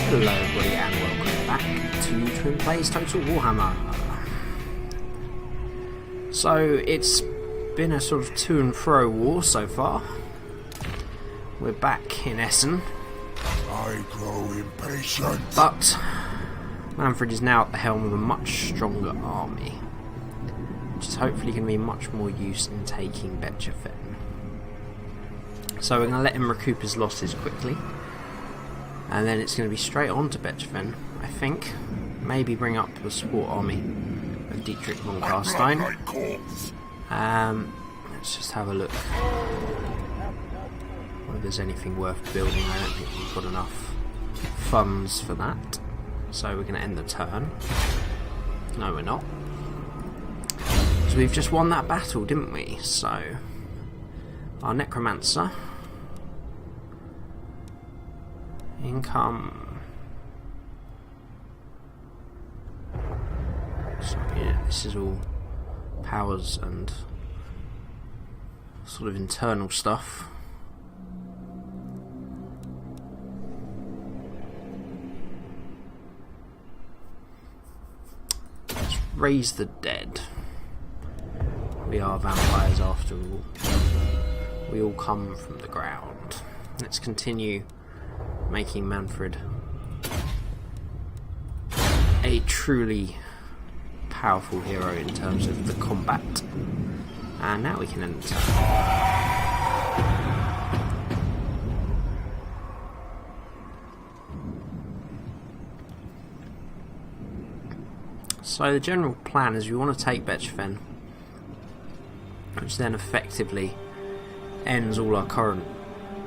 Hello everybody and welcome back to Twinplays Total Warhammer. So it's been a sort of to and fro war so far. We're back in Essen. I grow impatient. But Manfred is now at the helm of a much stronger army, which is hopefully going to be much more use in taking Betchafen. So we're going to let him recoup his losses quickly. And then it's going to be straight on to Betchafen, I think. Maybe bring up the support army of Dietrich von Karstein. Let's just have a look. Whether there's anything worth building. I don't think we've got enough funds for that. So we're going to end the turn. No, we're not. So we've just won that battle, didn't we? So our Necromancer. Income. So yeah, this is all powers and sort of internal stuff. Let's raise the dead. We are vampires after all. We all come from the ground. Let's continue making Manfred a truly powerful hero in terms of the combat. And now we can end the turn. So the general plan is we want to take Betchafen, which then effectively ends all our current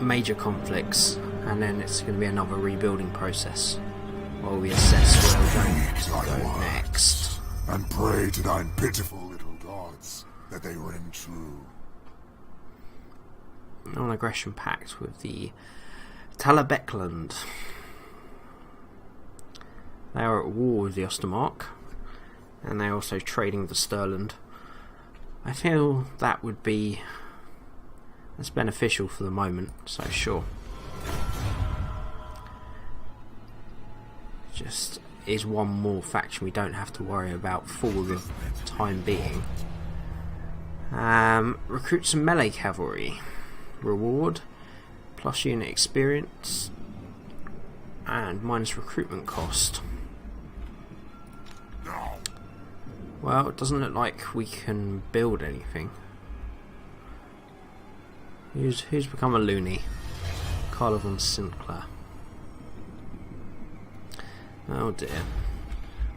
major conflicts, and then it's going to be another rebuilding process while we assess where we're going to go next. And pray to thine pitiful little gods that they ring true. Non-aggression pact with the Talabekland. They are at war with the Ostermark, and they're also trading with the Stirland. I feel that would be that's beneficial for the moment, so sure. Just is one more faction we don't have to worry about for the time being. Recruit some melee cavalry. Reward plus unit experience and minus recruitment cost. Well, it doesn't look like we can build anything. Who's become a loony? Carla von Sinclair. Oh dear.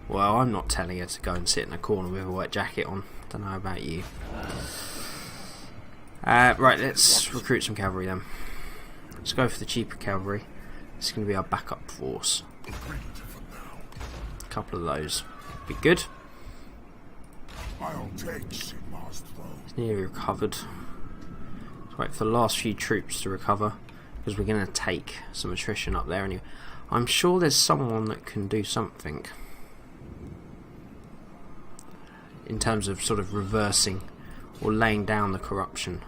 Well, I'm not telling her to go and sit in a corner with a white jacket on. Don't know about you. Right, let's recruit some cavalry then. Let's go for the cheaper cavalry. It's going to be our backup force. A couple of those. Be good. It's nearly recovered. Let's wait for the last few troops to recover, because we're going to take some attrition up there anyway. I'm sure there's someone that can do something in terms of sort of reversing or laying down the corruption.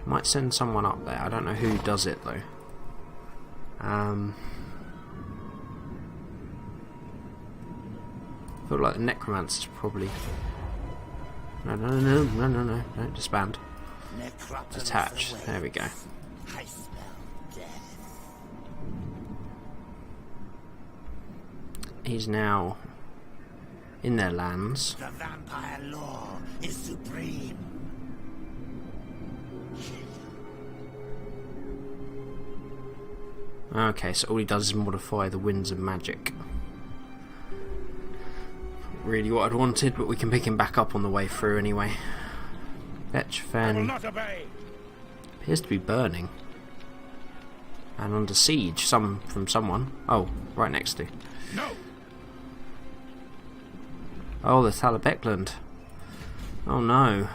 Might send someone up there. I don't know who does it though. I feel like the Necromancer's probably... No, don't disband. Detach. There we go. He's now in their lands. The vampire law is supreme. Okay, so all he does is modify the winds of magic. Not really what I'd wanted, but we can pick him back up on the way through anyway. Betchafen appears to be burning and under siege. From someone. Oh, right next to. No. Oh, the Talabekland. Oh no.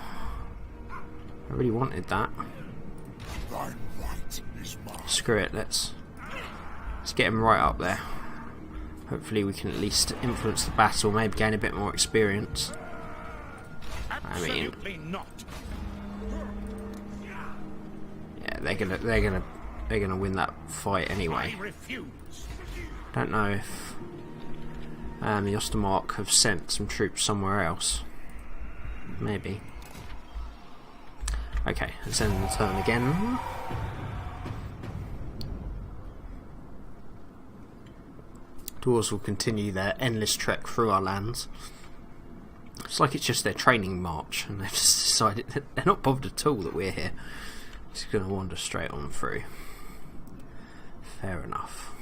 I really wanted that. Screw it, let's get him right up there. Hopefully we can at least influence the battle, maybe gain a bit more experience. I mean, yeah, they're gonna win that fight anyway. I don't know if the Ostermark have sent some troops somewhere else. Maybe. Okay, let's end the turn again. Dwarves will continue their endless trek through our lands. It's like it's just their training march, and they've just decided that they're not bothered at all that we're here. Just going to wander straight on through. Fair enough.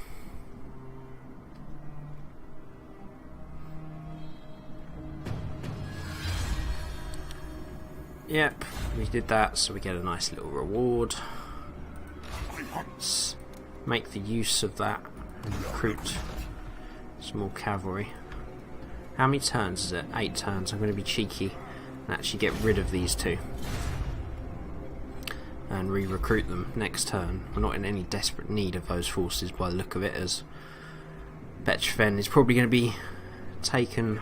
Yep, we did that, so we get a nice little reward. Let's make the use of that and recruit some more cavalry. How many turns is it? 8 turns. I'm going to be cheeky and actually get rid of these two and re-recruit them next turn. We're not in any desperate need of those forces by the look of it, as Betchfen is probably going to be taken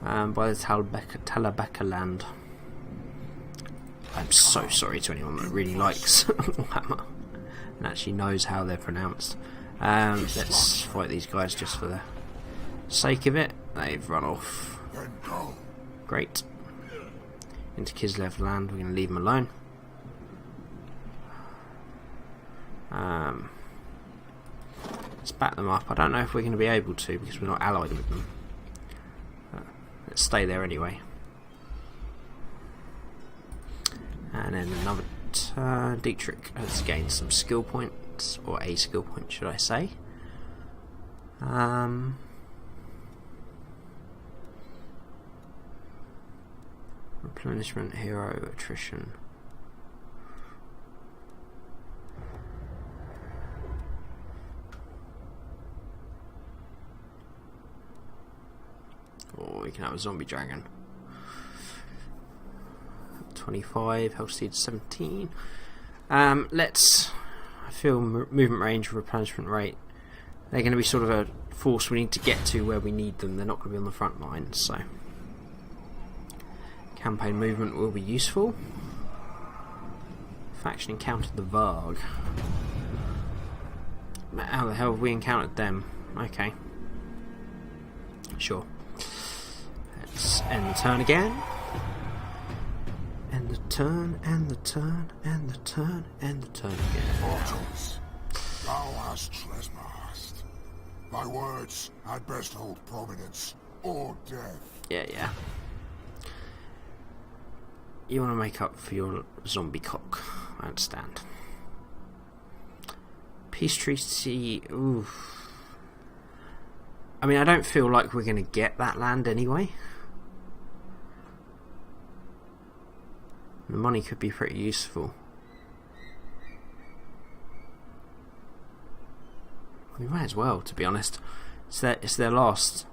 by the Talabeka land. I'm so sorry to anyone that really likes Warhammer and actually knows how they're pronounced. Let's fight these guys just for the sake of it. They've run off. Great. Into Kislev land. We're going to leave them alone. Let's back them up. I don't know if we're going to be able to because we're not allied with them. Let's stay there anyway. And then another turn. Dietrich has gained some skill points, or a skill point should I say. Replenishment, hero, attrition. Or we can have a zombie dragon. 25, health seed 17. Let's. I feel movement range, replenishment rate. They're going to be sort of a force we need to get to where we need them. They're not going to be on the front lines, so campaign movement will be useful. Faction encountered the Varg. How the hell have we encountered them? Okay, sure. Let's end the turn again. And the turn, and the turn, and the turn, and the turn again. Mortals, thou hast trespassed. Thy words had best hold prominence, or death. Yeah. You want to make up for your zombie cock. I understand. Peace treaty. Ooh. I mean, I don't feel like we're going to get that land anyway. The money could be pretty useful. We might as well, to be honest. It's their last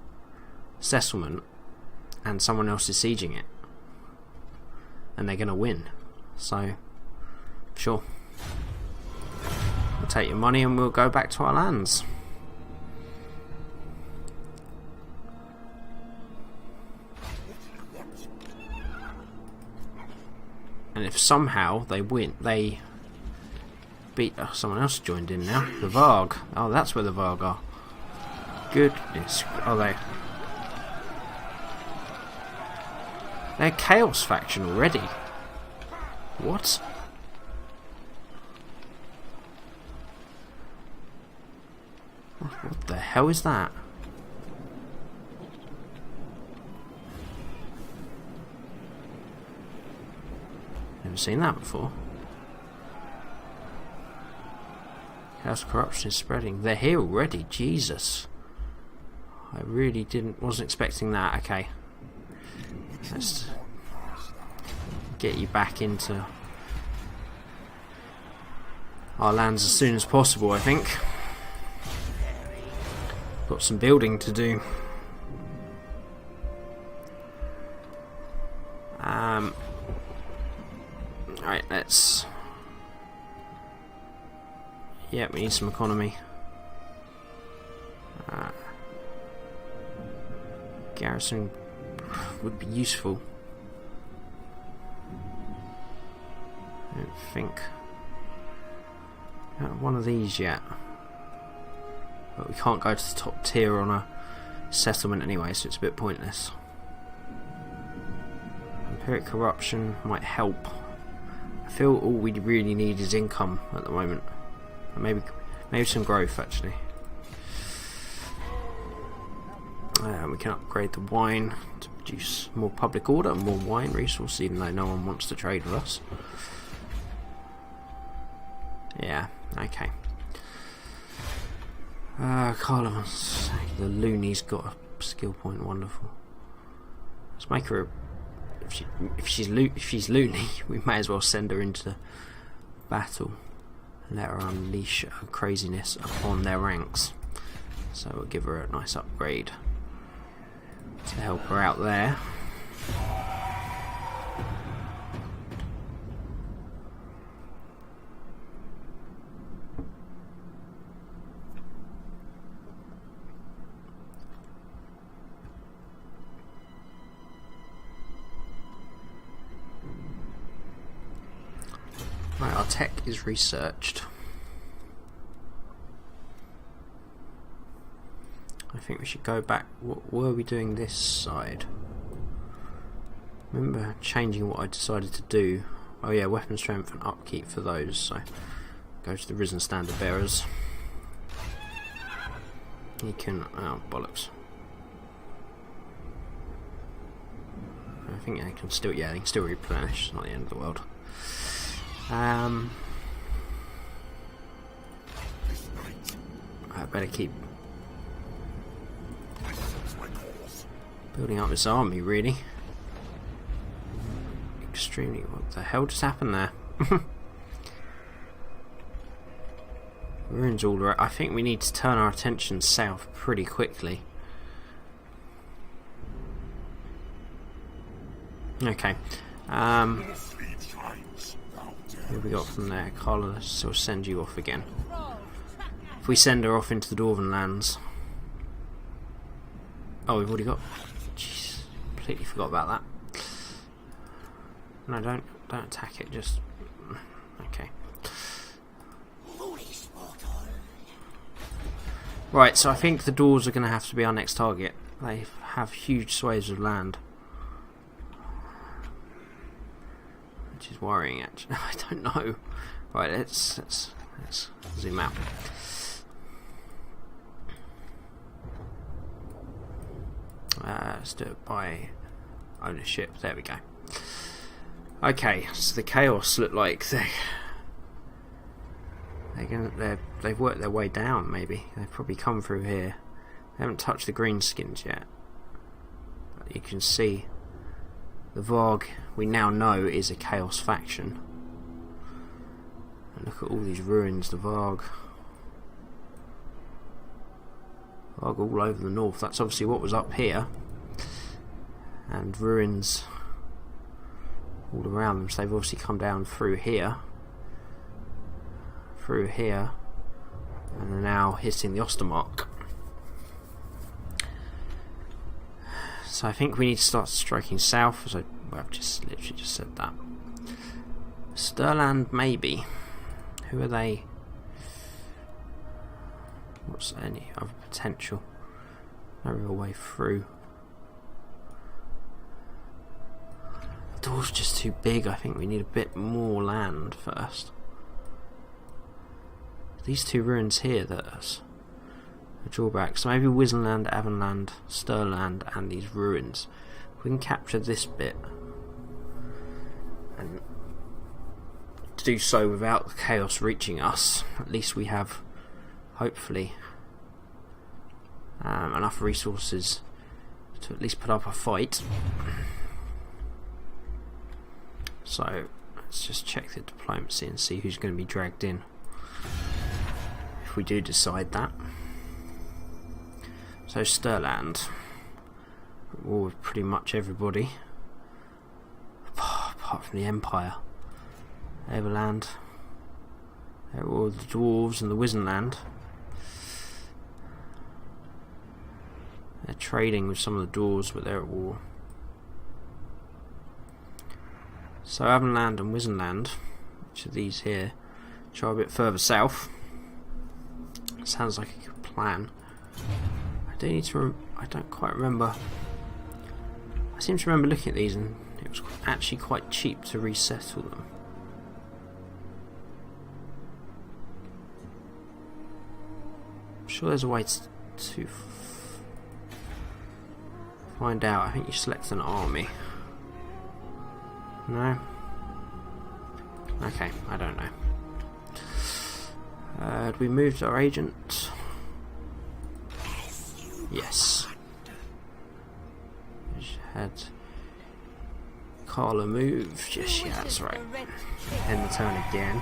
settlement, and someone else is sieging it, and they're going to win. So, sure. We'll take your money and we'll go back to our lands. And if somehow they win, they beat... Oh, someone else joined in now. The Varg. Oh, that's where the Varg are. Goodness. Oh, they're Chaos faction already. What? What the hell is that? Never seen that before. Chaos corruption is spreading. They're here already. Jesus. I really wasn't expecting that. Okay. Let's get you back into our lands as soon as possible, I think. Got some building to do. Alright, let's... Yeah, we need some economy. Garrison would be useful. I don't think... Not one of these yet. But we can't go to the top tier on a settlement anyway, so it's a bit pointless. Empiric corruption might help. I feel all we really need is income at the moment. And maybe some growth actually. We can upgrade the wine to produce more public order and more wine resources, even though no one wants to trade with us. Yeah, okay. Carlos, the loony's got a skill point, wonderful. Let's make her if she's loony, we may as well send her into battle and let her unleash her craziness upon their ranks. So we'll give her a nice upgrade to help her out there. Right, our tech is researched. I think we should go back. What were we doing this side? Remember changing what I decided to do. Oh yeah, weapon strength and upkeep for those. So go to the risen standard bearers. You can, oh bollocks. I think they can still, yeah, they can still replenish. It's not the end of the world. I better keep building up this army, really. Extremely. What the hell just happened there? Ruins all around. I think we need to turn our attention south pretty quickly. Okay. What have we got from there? Carlos will send you off again. If we send her off into the Dwarven lands. Oh, we've already got. Jeez, completely forgot about that. No, don't attack it. Just okay. Right, so I think the Dwarves are going to have to be our next target. They have huge swathes of land, which is worrying. Actually, I don't know. Right, let's zoom out. Let's do it by ownership. There we go. Okay, so the Chaos look like they've worked their way down. Maybe they've probably come through here. They haven't touched the greenskins yet. But you can see the Varg we now know is a Chaos faction. And look at all these ruins. The Varg all over the north. That's obviously what was up here, and ruins all around them. So they've obviously come down through here, and are now hitting the Ostermark. So I think we need to start striking south, as I've just literally just said that. Stirland, maybe. Who are they? What's any other potential? No real way through. The door's just too big. I think we need a bit more land first. These two ruins here that are a drawback. So maybe Wizenland, Avonland, Stirland, and these ruins. If we can capture this bit and do so without the Chaos reaching us, at least we have, hopefully, enough resources to at least put up a fight. So let's just check the diplomacy and see who's going to be dragged in if we do decide that. So Stirland, war with pretty much everybody apart from the Empire. Everland, they're all the Dwarves and the Wizenland. They're trading with some of the Dwarves, but they're at war. So Avonland and Wizenland, which are these here, which are a bit further south. Sounds like plan. I do need to. I don't quite remember. I seem to remember looking at these, and it was actually quite cheap to resettle them. I'm sure there's a way to find out. I think you select an army. No? Okay, I don't know. Had we moved our agent? Yes. Had Carla moved? Yes, yeah, that's right. End the turn again.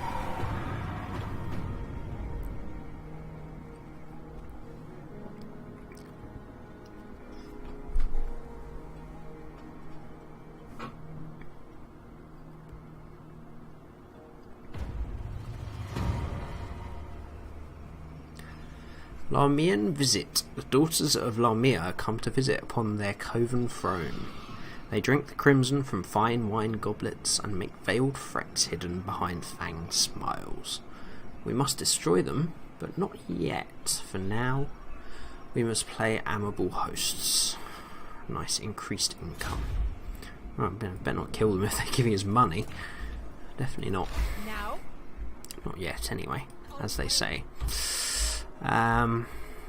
Larmian visit. The daughters of Larmia come to visit upon their coven throne. They drink the crimson from fine wine goblets and make veiled threats hidden behind fanged smiles. We must destroy them, but not yet. For now, we must play amiable hosts. Nice increased income. Well, better not kill them if they're giving us money. Definitely not. Now? Not yet, anyway, as they say.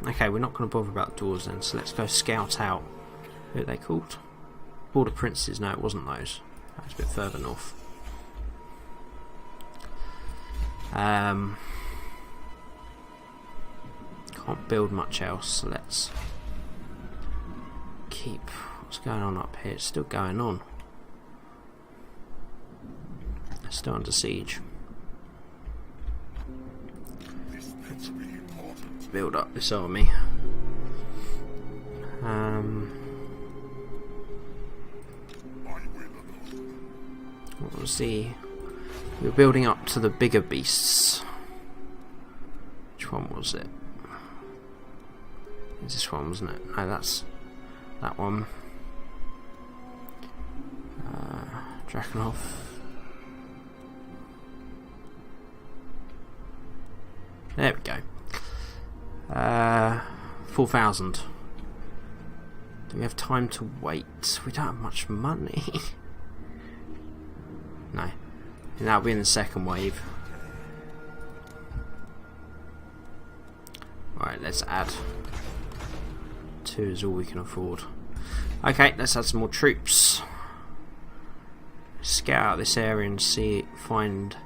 Okay, we're not going to bother about doors then, so let's go scout out. Who are they called? Border Princes. No, it wasn't those. That was a bit further north. Can't build much else, so let's keep. What's going on up here? It's still going on. They're still under siege. Build up this army. What was the? We were building up to the bigger beasts. Which one was it? It's this one, wasn't it? No, that's that one. Drakenhof. There we go. 4,000. Do we have time to wait? We don't have much money. No. And that'll be in the second wave. Alright, let's add. 2 is all we can afford. Okay, let's add some more troops. Scout out this area and find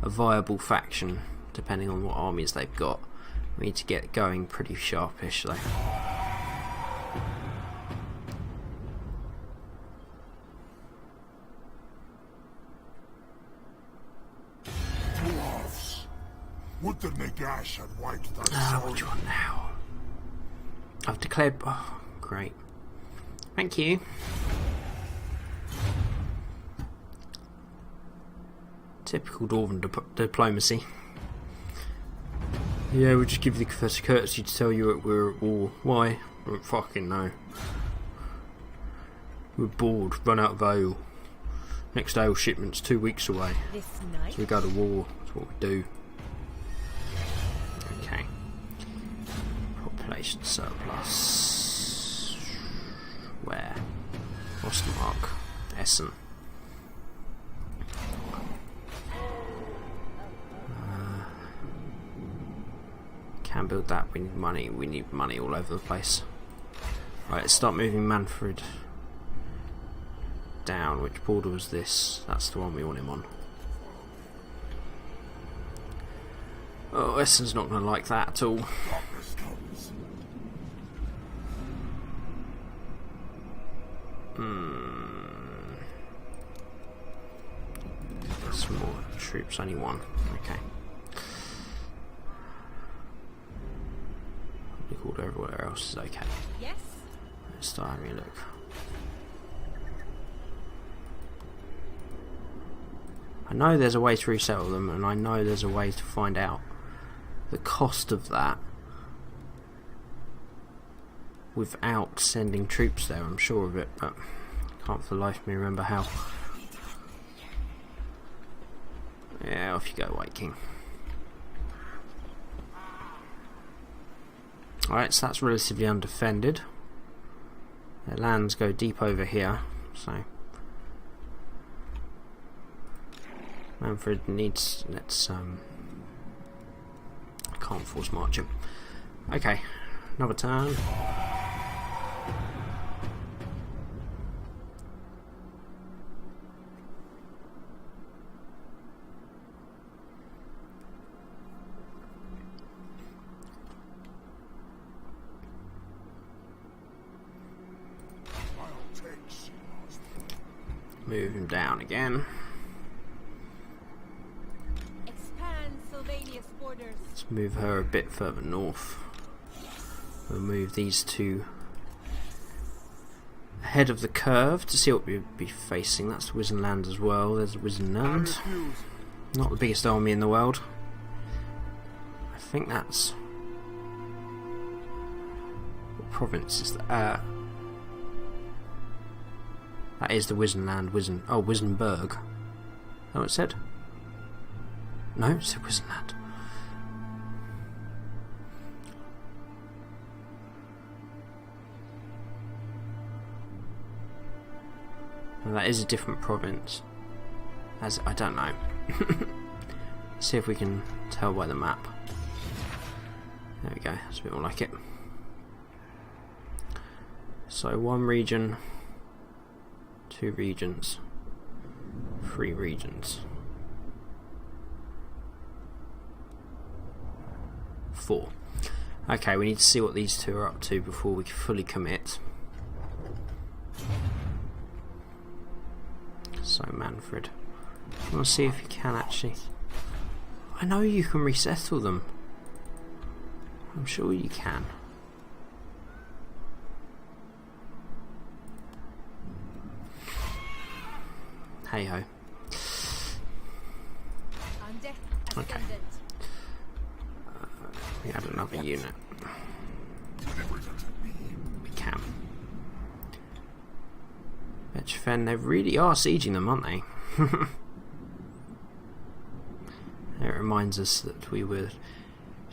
a viable faction, depending on what armies they've got. We need to get going pretty sharpish though. Dwarves! Would that Nagash had wiped that What do you want now? I've declared. Oh, great. Thank you. Typical Dwarven diplomacy. Yeah, we'll just give you the courtesy to tell you that we're at war. Why? I don't fucking know. We're bored, run out of ale. Next ale shipment's 2 weeks away. This night? So we go to war, that's what we do. Okay. Population surplus. Where? Ostermark. Essen. Can't build that, we need money. We need money all over the place. Right, let's start moving Manfred down. Which border was this? That's the one we want him on. Oh, Essen's not going to like that at all. Some more troops, only one. Okay. Called everywhere else is okay. Yes. Let's start having a look. I know there's a way to resettle them, and I know there's a way to find out the cost of that without sending troops there. I'm sure of it, but I can't for the life of me remember how. Yeah, off you go, White King. Alright, so that's relatively undefended. Their lands go deep over here, so Manfred needs. Let's I can't force march him. Okay, another turn. Move him down again. Expand Sylvania's borders. Let's move her a bit further north. We'll move these two ahead of the curve to see what we'll be facing. That's the Wizenland as well. There's the Wizenland. Not the biggest army in the world. I think that's... What province is that? That is the Wizenland. Oh, Wizenburg. Is that what it said? No, it said Wizenland. Well, that is a different province. As I don't know. See if we can tell by the map. There we go. That's a bit more like it. So 1 region, 2 regions, 3 regions, 4. Okay, we need to see what these two are up to before we fully commit. So Manfred, I want to see if you can actually... I know you can resettle them. I'm sure you can. Hey ho. Okay. We had another unit. We can. Betchfen, they really are sieging them, aren't they? It reminds us that we were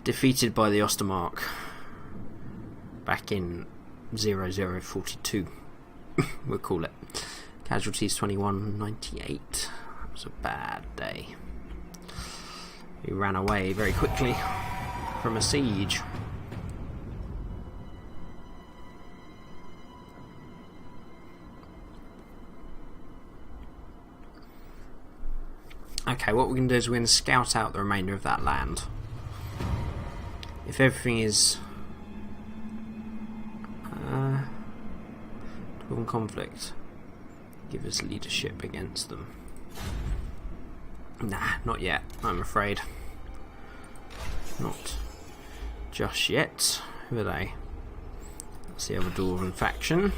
defeated by the Ostermark back in 0042. We'll call it. Casualties 2198. That was a bad day. We ran away very quickly from a siege. Okay, what we're going to do is we're going to scout out the remainder of that land. If everything is in conflict, give us leadership against them. Nah, not yet, I'm afraid. Not just yet. Who are they? That's the other Dwarven faction.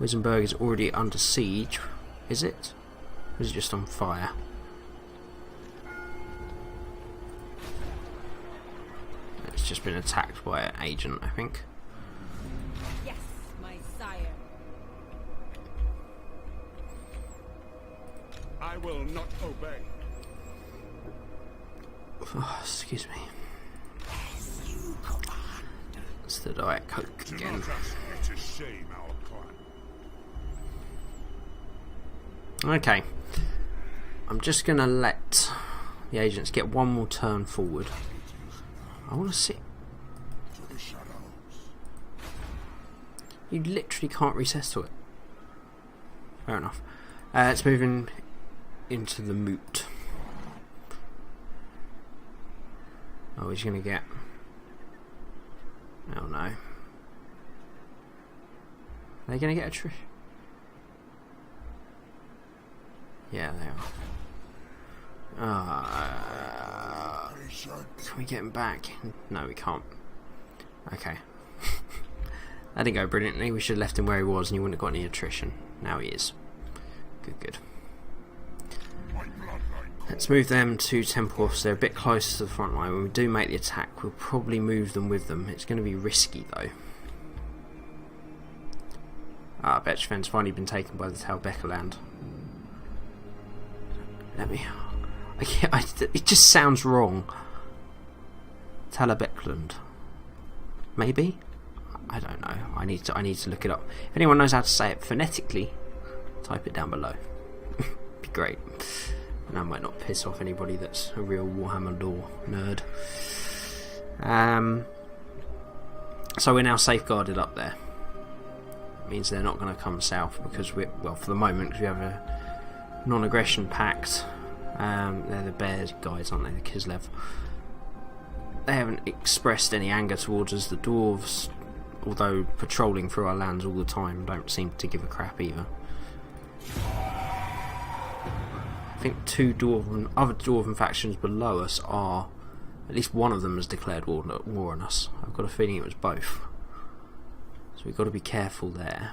Wizenburg is already under siege. Is it? Or is it just on fire? It's just been attacked by an agent, I think. Yes, my sire. I will not obey. Oh, excuse me. It's the Diet Coke again. Let us shame our clan. Okay. I'm just gonna let the agents get one more turn forward. I wanna see. You literally can't resettle it. Fair enough. It's moving into the moot. Oh, he's gonna get... Oh no. Are they gonna get a trick? Yeah, they are. Can we get him back? No, we can't. Okay. That didn't go brilliantly. We should have left him where he was and he wouldn't have got any attrition. Now he is. Good, good. Let's move them to Temple Officer. They're a bit closer to the front line. When we do make the attack, we'll probably move them with them. It's going to be risky though. Ah, Betchfen's finally been taken by the Talbecker land. Let me... it just sounds wrong. Talabekland. Maybe? I don't know. I need to look it up. If anyone knows how to say it phonetically, type it down below. Be great. And I might not piss off anybody that's a real Warhammer lore nerd. So we're now safeguarded up there. It means they're not going to come south because we're, well, for the moment, because we have a non-aggression pact. They're the bear guys, aren't they? The Kislev. They haven't expressed any anger towards us. The dwarves, although patrolling through our lands all the time, don't seem to give a crap either. I think other dwarven factions below us are, at least one of them has declared war on us. I've got a feeling it was both. So we've got to be careful there.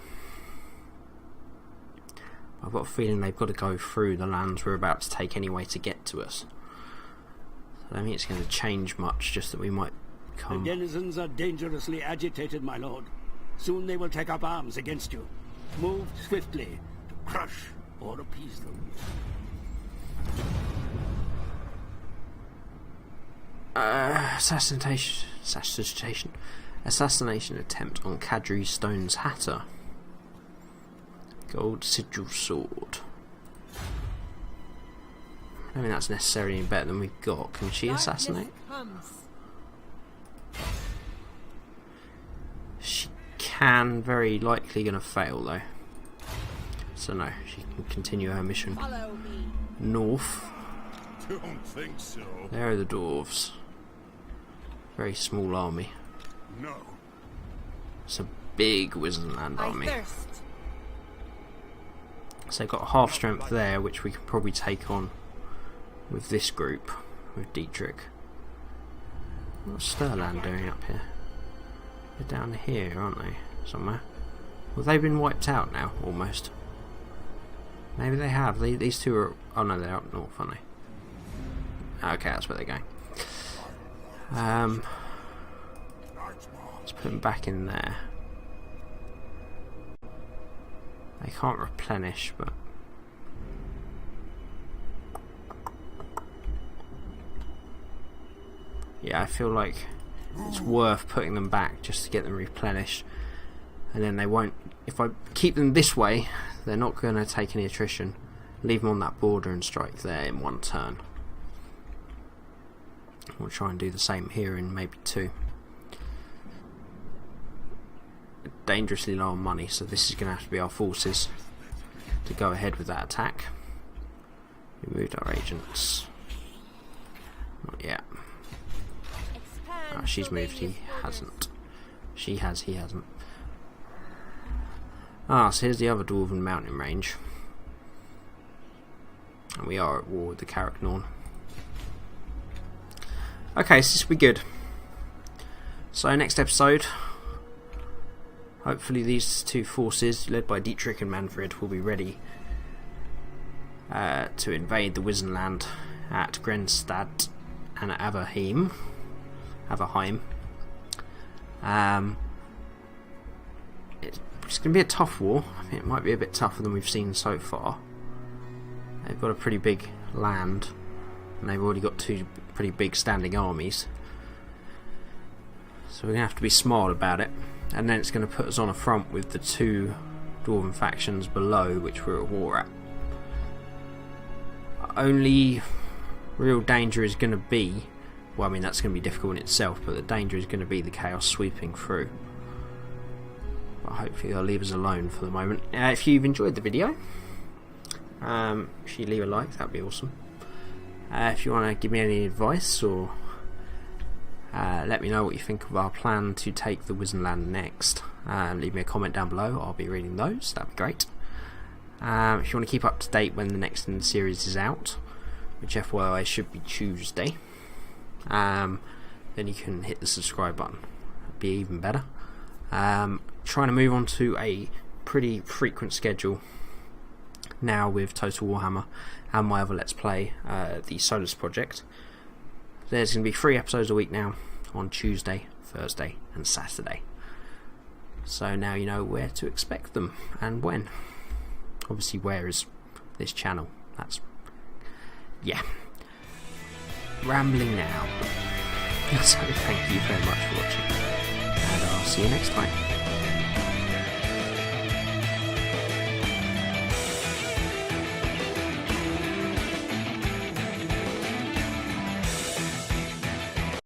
I've got a feeling they've got to go through the lands we're about to take anyway to get to us. I don't think it's going to change much, just that we might come... The denizens are dangerously agitated, my lord. Soon they will take up arms against you. Move swiftly to crush or appease them. Assassination attempt on Kadri Stone's Hatter. Gold sigil sword. I don't think that's necessarily any better than we've got. Can she assassinate? She can. Very likely going to fail though. So no, she can continue her mission. Follow me. North. Don't think so. There are the dwarves. Very small army. No. It's a big Wizardland army. I thirst. So they've got half strength there, which we could probably take on with this group, with Dietrich. What's Stirland doing up here? They're down here, aren't they? Somewhere. Well, they've been wiped out now, almost. Maybe they have. These two are... Oh no, they're up north, aren't they? Okay, that's where they're going. Let's put them back in there. They can't replenish, but... Yeah, I feel like it's worth putting them back just to get them replenished. And then they won't... If I keep them this way, they're not going to take any attrition. Leave them on that border and strike there in one turn. We'll try and do the same here in maybe two. Dangerously low on money, so this is going to have to be our forces to go ahead with that attack. We moved our agents. Not yet. Oh, she's moved, he hasn't. She has, he hasn't. Ah, so here's the other Dwarven mountain range. And we are at war with the Carricknorn. Okay, so this will be good. So next episode, hopefully these two forces, led by Dietrich and Manfred, will be ready to invade the Wizardland at Grenstad and Averheim. It's going to be a tough war. I think it might be a bit tougher than we've seen so far. They've got a pretty big land, and they've already got two pretty big standing armies. So we're going to have to be smart about it. And then it's going to put us on a front with the two Dwarven factions below, which we're at war at. Only real danger is going to be... Well, I mean, that's going to be difficult in itself, but the danger is going to be the chaos sweeping through. But hopefully they'll leave us alone for the moment. If you've enjoyed the video, if you leave a like, that'd be awesome. If you want to give me any advice or let me know what you think of our plan to take the Wizardland next, leave me a comment down below. I'll be reading those. That'd be great. If you want to keep up to date when the next in the series is out, which FYI should be Tuesday, then you can hit the subscribe button. That'd be even better. Trying to move on to a pretty frequent schedule now with Total Warhammer and my other Let's Play, the Solus Project. There's going to be 3 episodes a week now on Tuesday, Thursday and Saturday. So now you know where to expect them and when. Obviously, where is this channel? That's... yeah. Rambling now. So thank you very much for watching, and I'll see you next time.